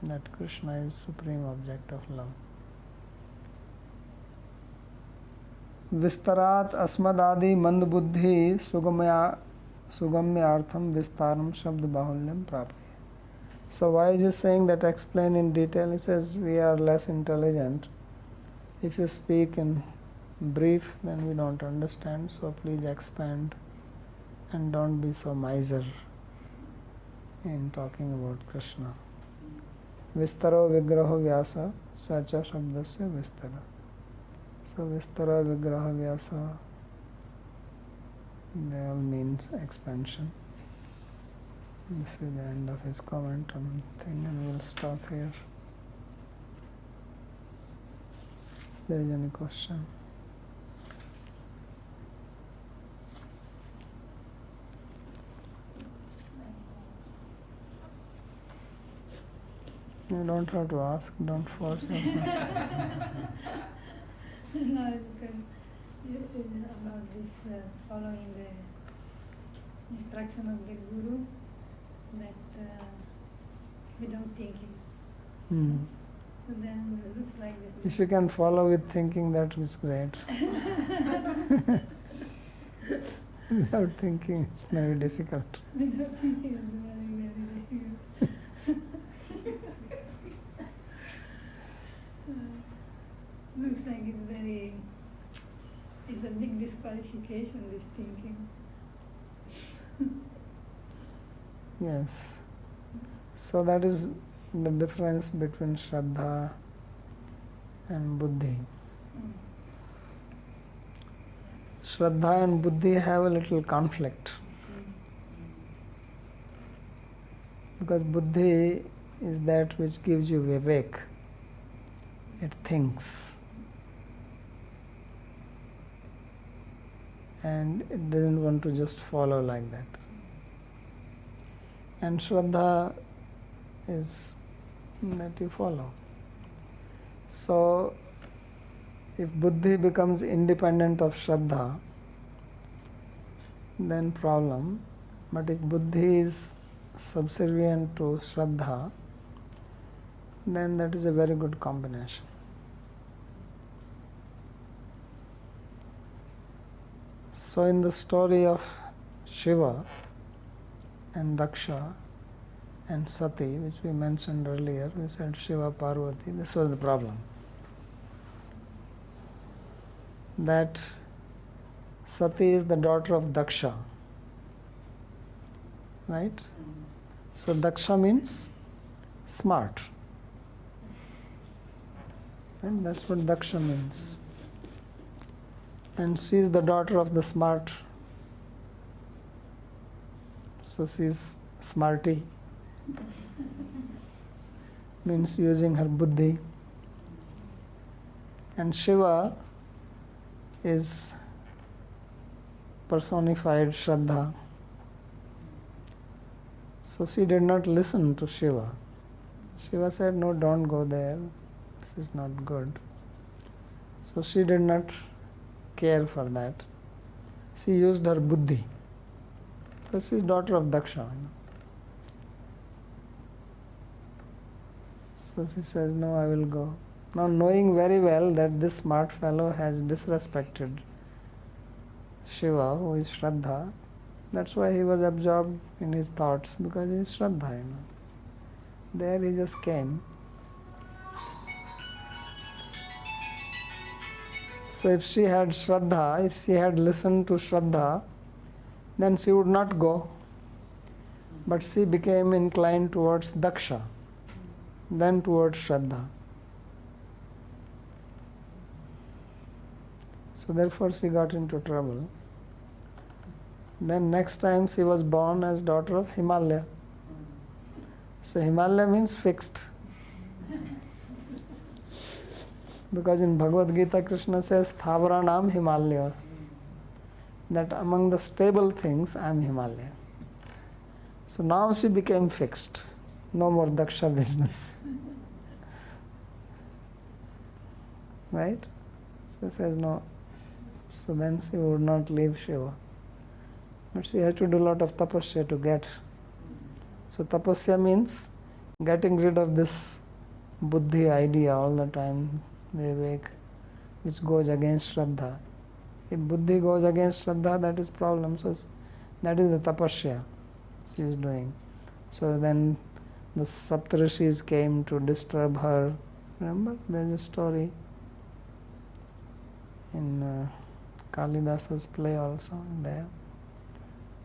that Krishna is supreme object of love. Vistarat asmadadi mandbuddhi sugamyartham vistaram shabd bahulyam prapaya. So why is he saying that explain in detail? He says we are less intelligent. If you speak in brief, then we don't understand, so please expand and don't be so miser in talking about Krishna. Vistaro vigraho vyasa sacha shabdasya vistara. So Vistara, Vigraha, Vyasa, they all means expansion. This is the end of his comment on the thing, and we'll stop here. If there is any question. You don't have to ask, don't force yourself.
No, because about this following the instruction of the Guru, that without thinking. So then it looks like this.
If you can follow with thinking, that is great. Without thinking, it's very difficult.
Without thinking is very, very difficult. Looks like it's a big disqualification, this thinking.
Yes. So that is the difference between Shraddha and Buddhi. Shraddha and Buddhi have a little conflict. Because Buddhi is that which gives you vivek. It thinks. And it doesn't want to just follow like that. And Shraddha is that you follow. So, if Buddhi becomes independent of Shraddha, then problem. But if Buddhi is subservient to Shraddha, then that is a very good combination. So in the story of Shiva and Daksha and Sati, which we mentioned earlier, we said Shiva, Parvati, this was the problem. That Sati is the daughter of Daksha, right? So Daksha means smart. And that's what Daksha means. And she is the daughter of the smart. So she is smarty. Means using her buddhi. And Shiva is personified Shraddha. So she did not listen to Shiva. Shiva said, no, don't go there. This is not good. So she did not care for that. She used her buddhi. Because she is daughter of Daksha. So she says, no, I will go. Now knowing very well that this smart fellow has disrespected Shiva, who is Shraddha, that's why he was absorbed in his thoughts, because he is Shraddha, There he just came. So if she had Shraddha, if she had listened to Shraddha, then she would not go. But she became inclined towards Daksha, then towards Shraddha. So therefore she got into trouble. Then next time she was born as daughter of Himalaya. So Himalaya means fixed. Because in Bhagavad Gita, Krishna says, Thavranam Himalaya. That among the stable things, I am Himalaya. So now she became fixed. No more Daksha business. Right? So she says, no. So then she would not leave Shiva. But she had to do a lot of tapasya to get So tapasya means getting rid of this buddhi idea all the time, vivek, which goes against Shraddha. If buddhi goes against Shraddha, that is problem. So that is the tapasya she is doing. So then the Saptarishis came to disturb her. Remember, there is a story in Kalidasa's play also there.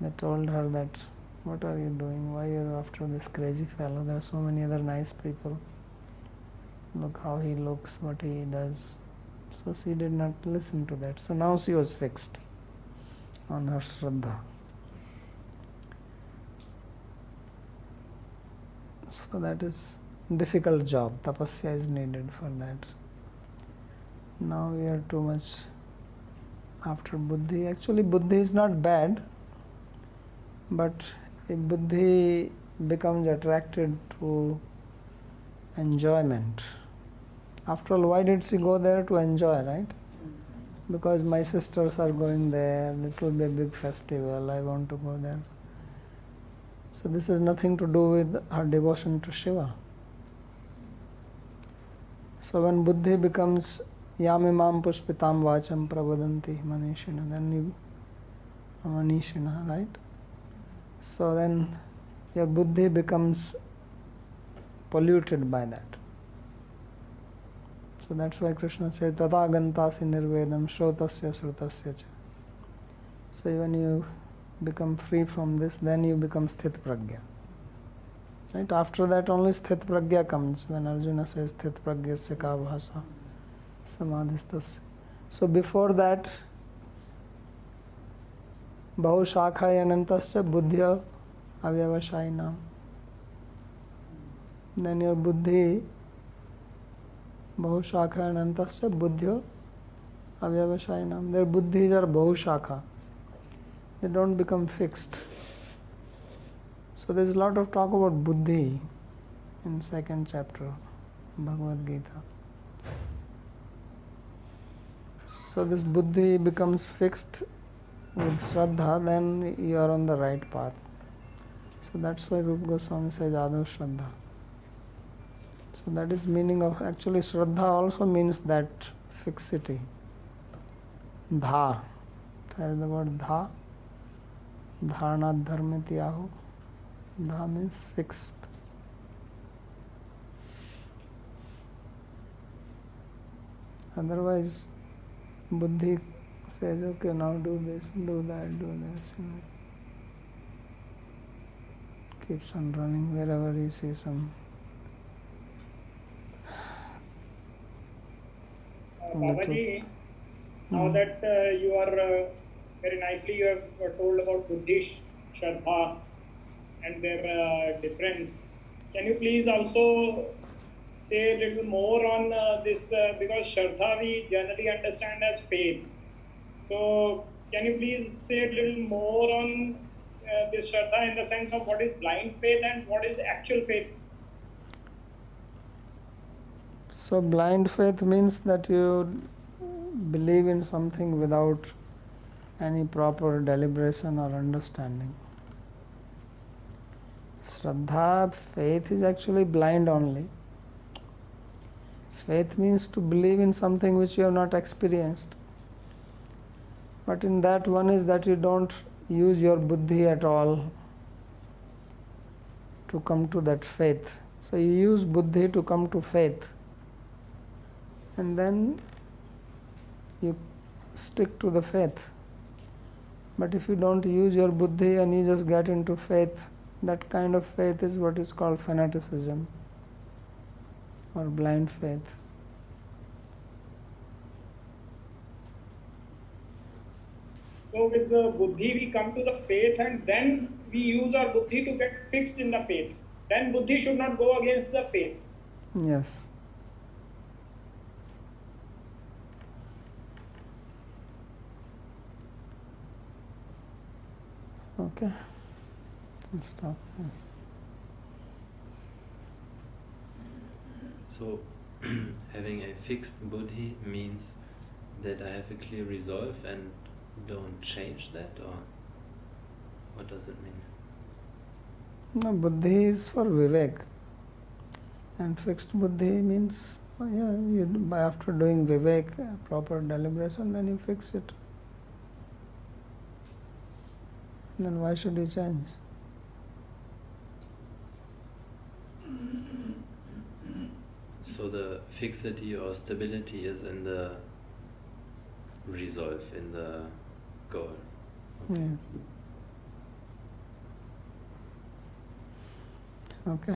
They told her that, what are you doing? Why are you after this crazy fellow? There are so many other nice people. Look how he looks, what he does. So she did not listen to that. So now she was fixed on her Shraddha. So that is difficult job. Tapasya is needed for that. Now we are too much after buddhi. Actually, buddhi is not bad, but if buddhi becomes attracted to enjoyment, after all, why did she go there? To enjoy, right? Because my sisters are going there, it will be a big festival, I want to go there. So this has nothing to do with her devotion to Shiva. So when buddhi becomes yamimam pushpitam vacham pravadanti manishina, then you manishina, right? So then your buddhi becomes polluted by that. So that's why Krishna says tata gantasi nirvedam shrotasya srutasya cha. So when you become free from this, then you become sthit pragya. Right? After that only sthit pragya comes, when Arjuna says sthit pragyasya ka bhasa samadhistasya. So before that, bahu shakhaya anantasya buddhya avyavashayinam. Then your buddhi bahu shakhaya anantasya buddhya avyavashayinam. Their buddhis are bahu shakha. They don't become fixed. So there is a lot of talk about buddhi in 2nd chapter Bhagavad Gita. So this buddhi becomes fixed with Shraddha, then you are on the right path. So that's why Rupa Goswami says Adav Shraddha. So that is meaning of, actually Shraddha also means that fixity. Dha. It has the word dha. Dharana dharmiti ahu. Dha means fixed. Otherwise, buddhi says, okay, now do this, do that, do this. And keeps on running wherever he sees some.
Babaji, now that you are very nicely you have told about Buddhist Shraddha and their difference. Can you please also say a little more on this, because Shraddha we generally understand as faith. So can you please say a little more on this Shraddha in the sense of what is blind faith and what is actual faith?
So blind faith means that you believe in something without any proper deliberation or understanding. Shraddha, faith is actually blind only. Faith means to believe in something which you have not experienced. But in that one is that you don't use your buddhi at all to come to that faith. So you use buddhi to come to faith. And then you stick to the faith. But if you don't use your buddhi and you just get into faith, that kind of faith is what is called fanaticism or blind faith.
So with the buddhi we come to the faith and then we use our buddhi to get fixed in the faith. Then buddhi should not go against the faith.
Yes. Okay. Let's stop. Yes.
So, having a fixed buddhi means that I have a clear resolve and don't change that, or what does it mean?
No, buddhi is for vivek. And fixed buddhi means, after doing vivek, proper deliberation, then you fix it. Then why should you change?
So the fixity or stability is in the resolve, in the goal.
Yes. Okay.